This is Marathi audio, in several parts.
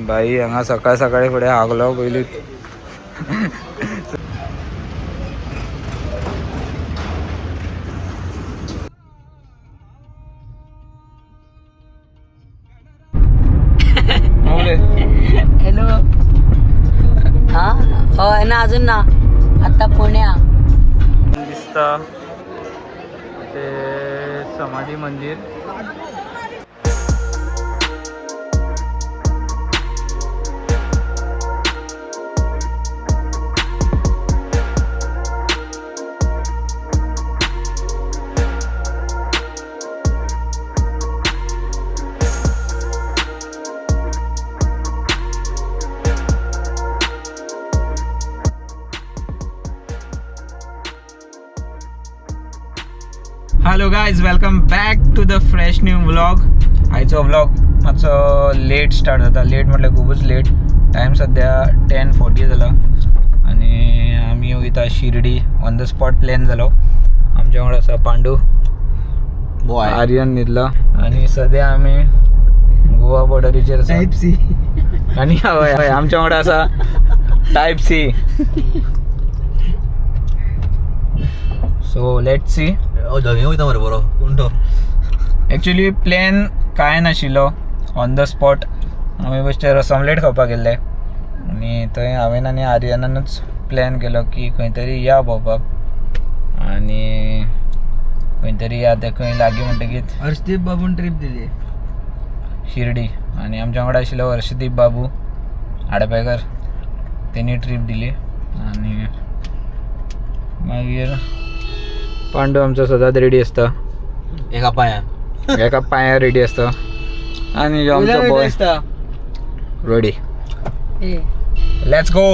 बाई हांगा सकाळ सकाळी फुडें हागलो पयलीं. हॅलो. हा होय ना अजून ना आता पुण्या दिसता ते समाधी मंदिर. Hello guys, welcome back to the fresh new vlog. आयचो व्लॉग मातसो लेट स्टार्ट जाता. लेट म्हटल्यार खूबच लेट. टायम सद्या 10:40 जाला आनी आमी वयता Shirdi. On the spot plan जालो. आमच्या वांगडा आसा पांडू, आर्यन न्हिदला आनी सद्या आमी गोवा बॉर्डरीचेर आसा. टायप सी आनी हय आमच्या वांगडा आसा टायप सी. So let's see. Actually plan काय नाशिल्लो. ऑन द स्पॉट आमी बेश्टे रसमलेट खावपाक गेल्ले आनी थंय हांवें आनी आर्यनानूच प्लॅन केलो की खंय तरी या भोंवपाक आनी खंय तरी या. ते खंय लागीं म्हणटकीच हर्षदीप बाबून ट्रीप दिली शिर्डी आनी आमच्या वांगडा आशिल्लो हर्षदीप बाबू आडपेकर. तेणी ट्रीप दिली आनी मागीर पांडू आमचो सदांच रेडी आसता. एका पांयार रेडी आसता आनी आमचो boy ready. Let's go.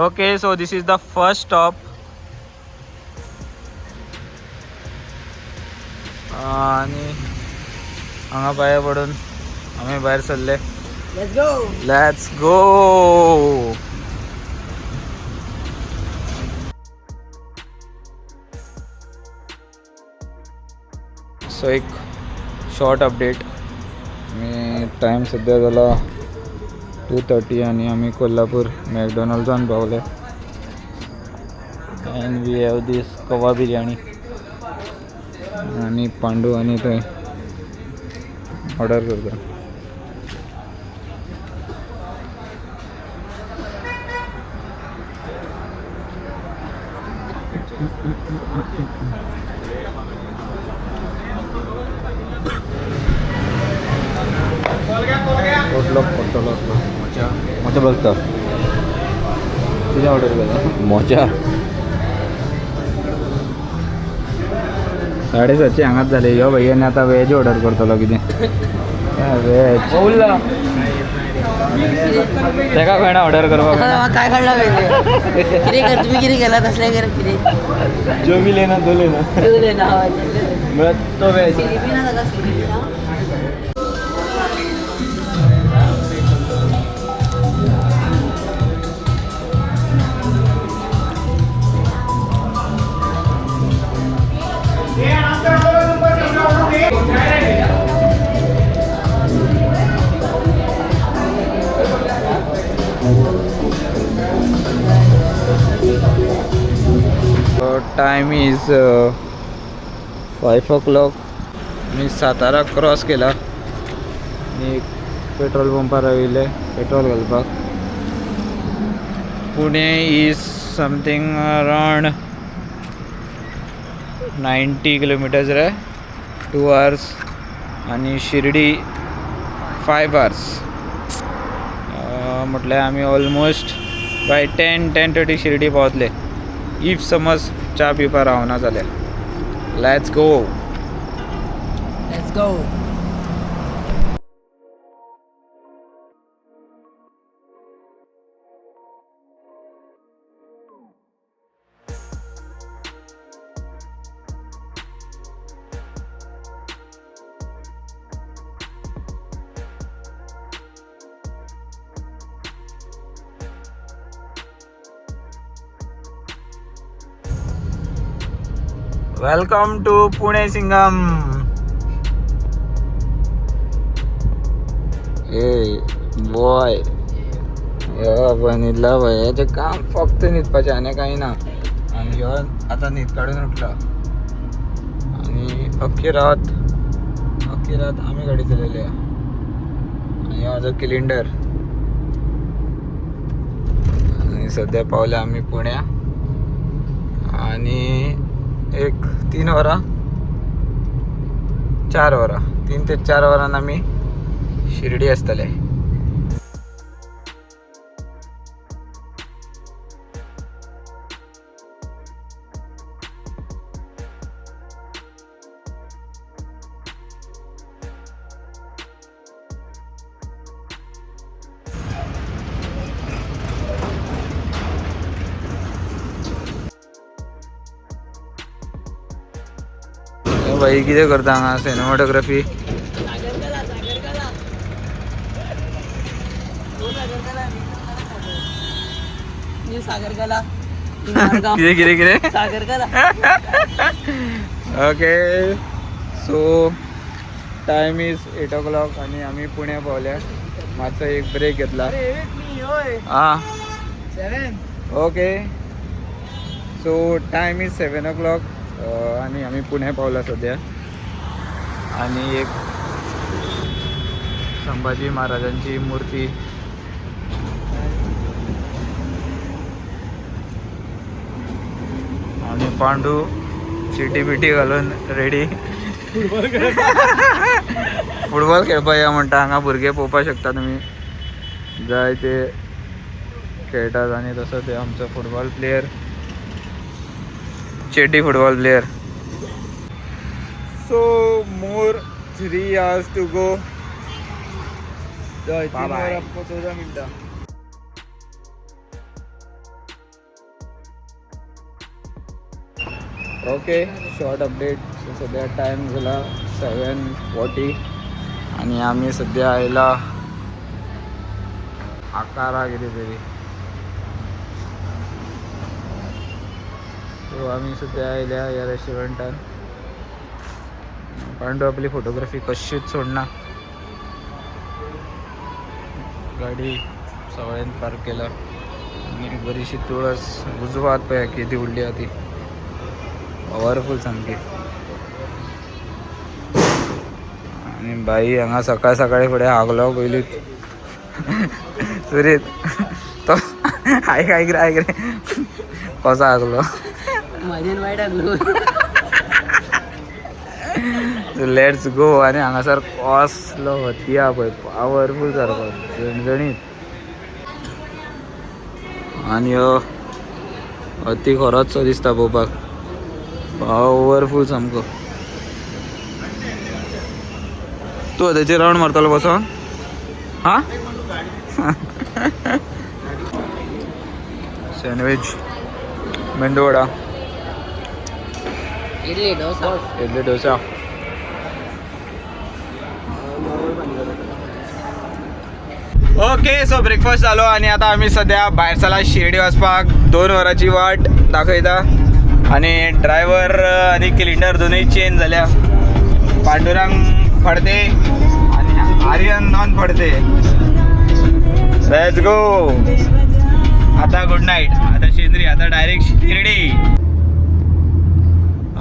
Okay, so this is the first stop आनी हांगा पांया पडून आमी भायर सरले. Let's go. सो एक शॉर्ट अपडेट. मी टायम सद्या जाला 2:30 आनी आमी कोल्हापूर मॅकडॉनल्ड्सान पावले. एंड वी हॅव दीस कवा बिर्याणी आनी पांडू आनी थंय ऑर्डर करता. पडटलो मोचा बघता कितें ऑर्डर केला. मोचा 7:30 हांगाच जाले. ह्यो भैयानी आतां वॅज ऑर्डर करतलो. कितें वॅज तेका खंय ऑर्डर करपाक काय काढला कितें कर तुम्ही कितें केला तसलें कर कितें जो बी लेना तो लेना तो veg. Time is 5 o'clock. Me Satara cross केला आणि पेट्रोल पंपार आयिल्ले पेट्रोल घालपाक. Pune is something around 90 kilometers ray, 2 hours आणि शिर्डी 5 hours. म्हटल्यार आमी ऑलमोस्ट बाय 10:30 शिर्डी पावतले. इफ समज च्या पिवपाक रावना जाल्यार. Let's go. Welcome to Pune Singham. ए बॉय बनितला भयाचे काम फक्त न्हिदपाचें आनी काही ना. आणि ह्यो आतां न्हीद काडून उठला आणि अख्खी रात आमी गाडी चलयली. आणि हो म्हाजो किलिंडर. आणि सद्या पावले आमी पुण्या आणि एक 3 वरां 4 वरां 3 ते 4 वरांन आमी शिर्डी आसतले. भाई कितें करता हांगा सिनेमाटोग्राफी. सागरकला कितें सागरकला. Okay so time is 8 o'clock आणि आम्ही पुण्या पावल्या. मातसो एक ब्रेक घेतला. हां okay so time is 7 o'clock आणि आम्ही पुण्या पावला सध्या. आणि एक संभाजी महाराजांची मूर्ती आणि पांडू चिटी बिटी घालून रेडी फुटबॉल खेळपा या म्हणटा. हांगा भुरगे पळोवपा शकता तुमी. जाय ते खेळटात आणि तसो ते आमचो फुटबॉल प्लेयर चेटी football player. So more 3 hours to go. 14 मिनटां. Okay short update. सो सध्या टायम झाला 7:40 आणि आम्ही सध्या आयला 11 कितें तरी. सो आम्ही सध्या आयल्या ह्या रेस्टॉरंटान. पांडू आपली फोटोग्राफी कशीच सोडना. गाडी सगळ्यांनी पार्क केला आणि बरीचशी तुळस उजवा हात पळय किती उडली आहा ती पॉवरफुल सामकी. आणि बाई हांगा सकाळ सकाळी फुडें हागलो पयलीं सुरीत तो आयक रे कसो हागलो. माझ्यान वायट लागलो. Let's go. आणि हांगासर कसलो हत्या पळय पॉवरफुल सारको झणझणीत. आणि हो हत्ती खरोच सो दिसता पळोवपाक पॉवरफुल सामको. तूं हत्याचेर रावंड मारतलो बसोन. हां सँडविच मेंदू vada idli dosa. Okay so breakfast जालो आणि आता आम्ही सध्या भायर सरला शिर्डी वचपाक 2 वरांची वाट दाखयता. आणि ड्रायव्हर आणि किलिंडर दोनूय चेंज झाल्या. पांडुरंग पडते आणि आर्यन नॉन पडते. Let's go. आता गुड नाईट. आता शेंद्री. आता direct Shirdi.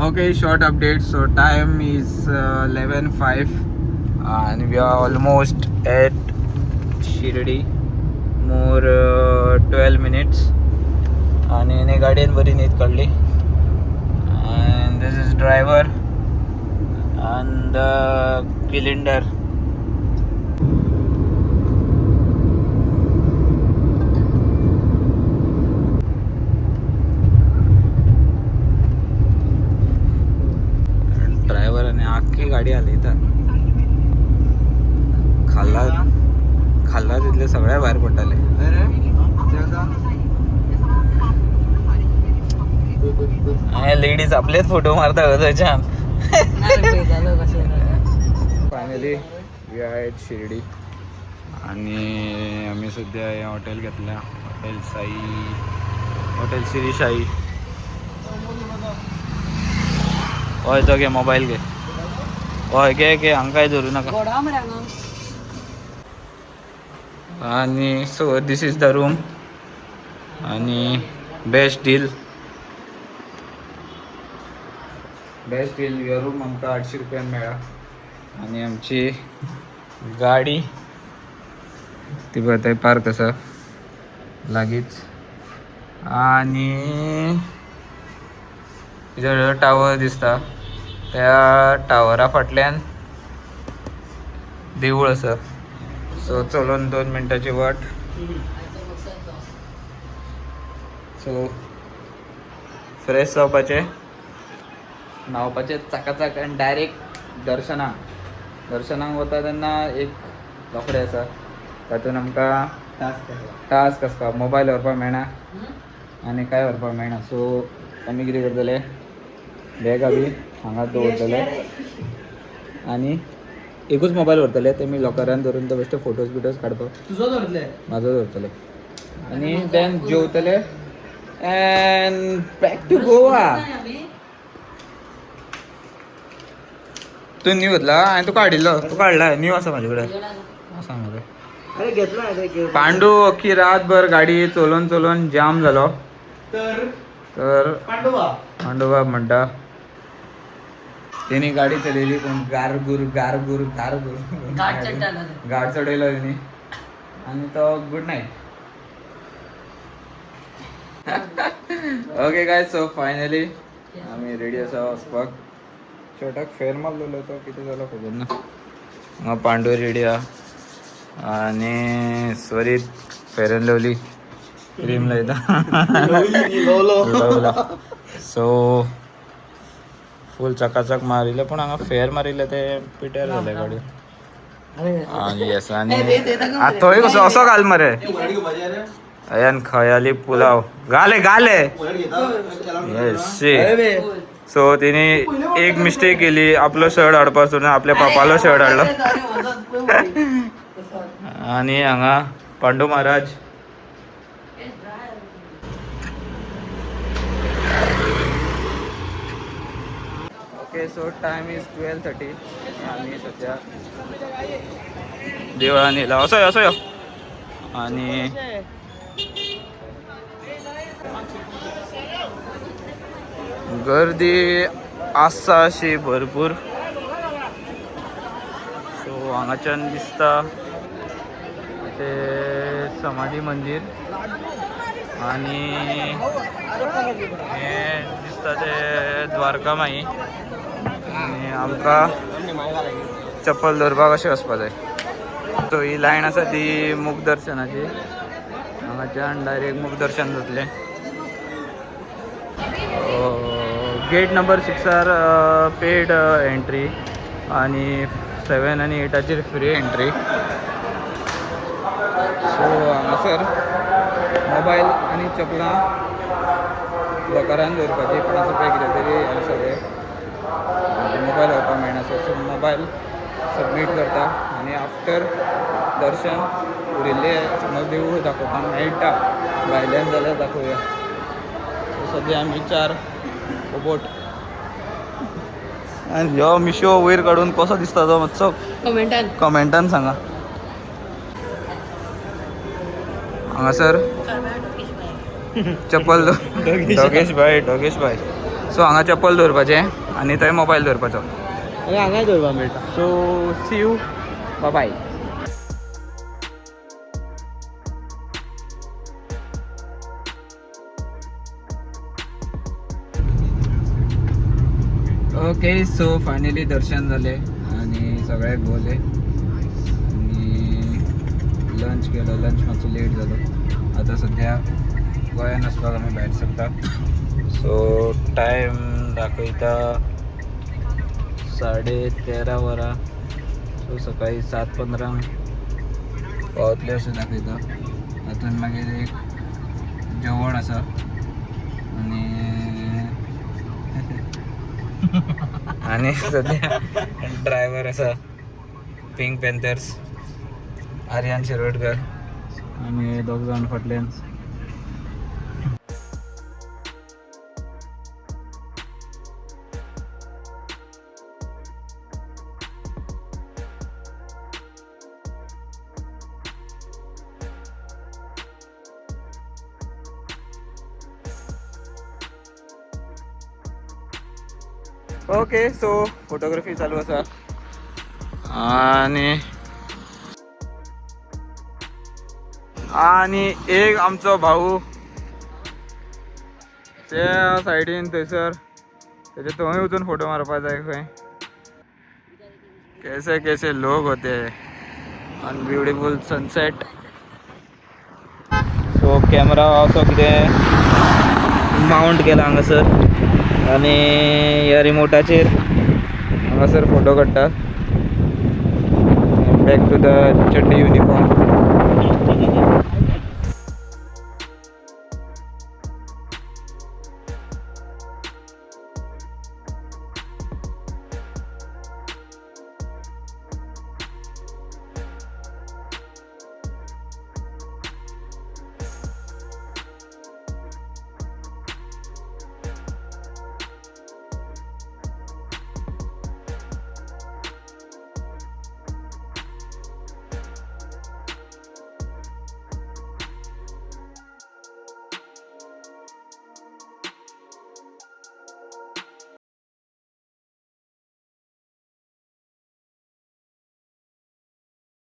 Okay short update. So time is 11:05 and we are almost at Shirdi. More 12 minutes. आणि हिने गाडयेन बरी न्हीद काडली. and this is driver and the cylinder. Driver आणि आख्खी गाडी हालयतात. खाल्ला तिथले सगळ्या बाहेर पडटाले. लेडीज आपलेच फोटो मारता थंयच्यान. Finally we are at Shirdi. आणि आम्ही सध्या हे हॉटेल घेतल्या. हॉटेल श्री साई. हय तो घे मोबाईल घे. हय घे हांगा काय धरू नाका. आणि so this is the room आणि बेस्ट डील युअर रूम आमकां 800 रुपयान मेळ्ळा आणि आमची गाडी ती पळय थंय पार्क आसा लागींच आणि टावर दिसता त्या टावरा फाटल्यान देवूळ आसा सो चलोन 2 मिनटाची वाट सो फ्रेश जावपाचें न्हावपाचें चाकाचाक आनी डायरेक्ट दर्शनाक वता तेन्ना एक रोखडें आसा तातूंत आमकां टास्क आसता मोबायल व्हरपाक मेळना आनी कांय व्हरपाक मेळना सो आमी कितें करतले बॅगा बी हांगा दवरतले आनी एकूच मोबायल व्हरतले तेमी लॉकरान धरून तो बेश्टे फोटोज बिटोज काडपाक तुझो धरले म्हाजो धरतले आनी देन जेवतले एंड बॅक टू गोवा तू न्यू घेतला हांवें तुका हाडिल्लो तुका हाडला न्यू आसा म्हाजे कडेन आसा म्हाजे अरे घेतला पांडू अख्खी रातभर गाडी चलोवन जाम जालो तर पांडुबा म्हणटा तेणी गाडी चलयली पूण गारगूर गाड चडयलो तेणी आनी तो good night okay guys so finally आमी रेडी आसा वचपाक शर्टाक फेर मारलेलो तो कितें जालो खबर ना हांगा पांडू रेडी आहा आनी स्वरीत फेर एंड लवली क्रीम लायता सो फूल चकाचक मारिल्ले पूण हांगा फेर मारिल्ले ते पिट्यार जाले गाडी आनी येस आनी थंय कसो असो घाल मरे अयान खयाली पुलाव घाले सो तिने एक मिस्टेक केली आपलो शर्ट हाडपासून आपल्या पापालो शर्ट हाडलो आनी हांगा Pandu Maharaj okay so time is 12:30 आमी सद्या देवळान येयला असो यो आनी गर्दी आसा अशी भरपूर सो हांगाच्यान दिसता ते समाधी मंदिर आनी हे दिसता ते द्वारका माई आनी आमकां चप्पल धरपाक अशें वचपा जाय सो ही लायन आसा ती मुख दर्शनाची हांगाच्यान डायरेक्ट मुख दर्शन जातलें गेट नंबर 6 पेड एंट्री आणि 7 आणि 8 फ्री एंट्री सो हांगासर मोबायल आनी चपलां लॉकरान दवरपाची 50 रुपया कितें तरी आसा ते मोबायल व्हरपाक मेळना सो मोबायल सबमीट करता आनी आफ्टर दर्शन उरिल्ले समज देवूळ दाखोवपाक मेळटा भायल्यान जाल्यार दाखोवया सो सद्या आमी 4 बोट आनी ह्यो मिशो वयर काडून कसो दिसता तो मातसो कमेंटान सांगा हांगासर चप्पल डोगेश भाई सो हांगा चप्पल दवरपाचें आनी थंय मोबायल दवरपाचो हांगाय दवरपाक मेळटा so see you bye okay so finally दर्शन जाले आणि सगळे भोवले आणि लंच केलो लंच मातसो लेट जालो आतां सद्या गोंयान वचपाक आमी भायर सरता सो टायम दाखयता 13:30 वरां सो सकाळी 7:15 पावतले अशें दाखयता तातूंत मागीर एक जेवण आसा आणि सध्या ड्रायव्हर आसा पिंक पॅन्थर्स आर्यन शिरोडकर आणि 2 जाण फाटल्यान ओके सो फोटोग्राफी चालू आसा आणि एक आमचो भाऊ त्या सायडीन थंयसर त्याचे थंय वचून फोटो मारपा जाय खंय कैसे कैसे लोग होते on beautiful sunset so camera असो कितें माउंट केला हांगासर आणि ह्या रिमोटाचेर हांगासर फोटो काडटा बॅक टू द चड्डी युनिफॉर्म